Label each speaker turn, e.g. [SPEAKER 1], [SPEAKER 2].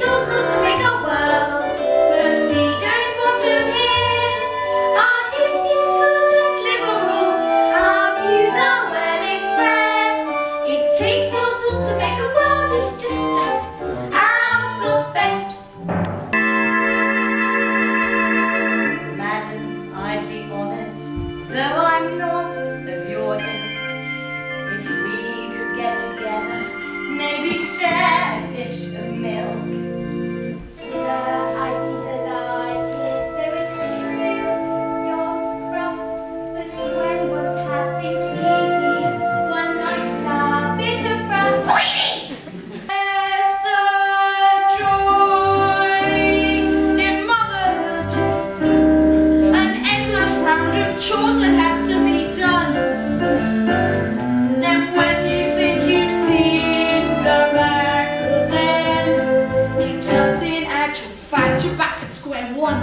[SPEAKER 1] takes all sorts to make a world, but we don't want to hear. Our taste is good and liberal, our views are well expressed. It takes all sorts to make a world, it's just that our sort's best.
[SPEAKER 2] Madam, I'd be honoured, though I'm not of your ilk, if we could get together, maybe share a dish of milk.
[SPEAKER 1] I'd be delighted, though it's true you're rough, but when one's had things easy, one likes a bit of rough. There's the joy in motherhood, an endless round of chores that have to be done. Then when you think you've seen the back of them, it turns in actual fact you're back at square one.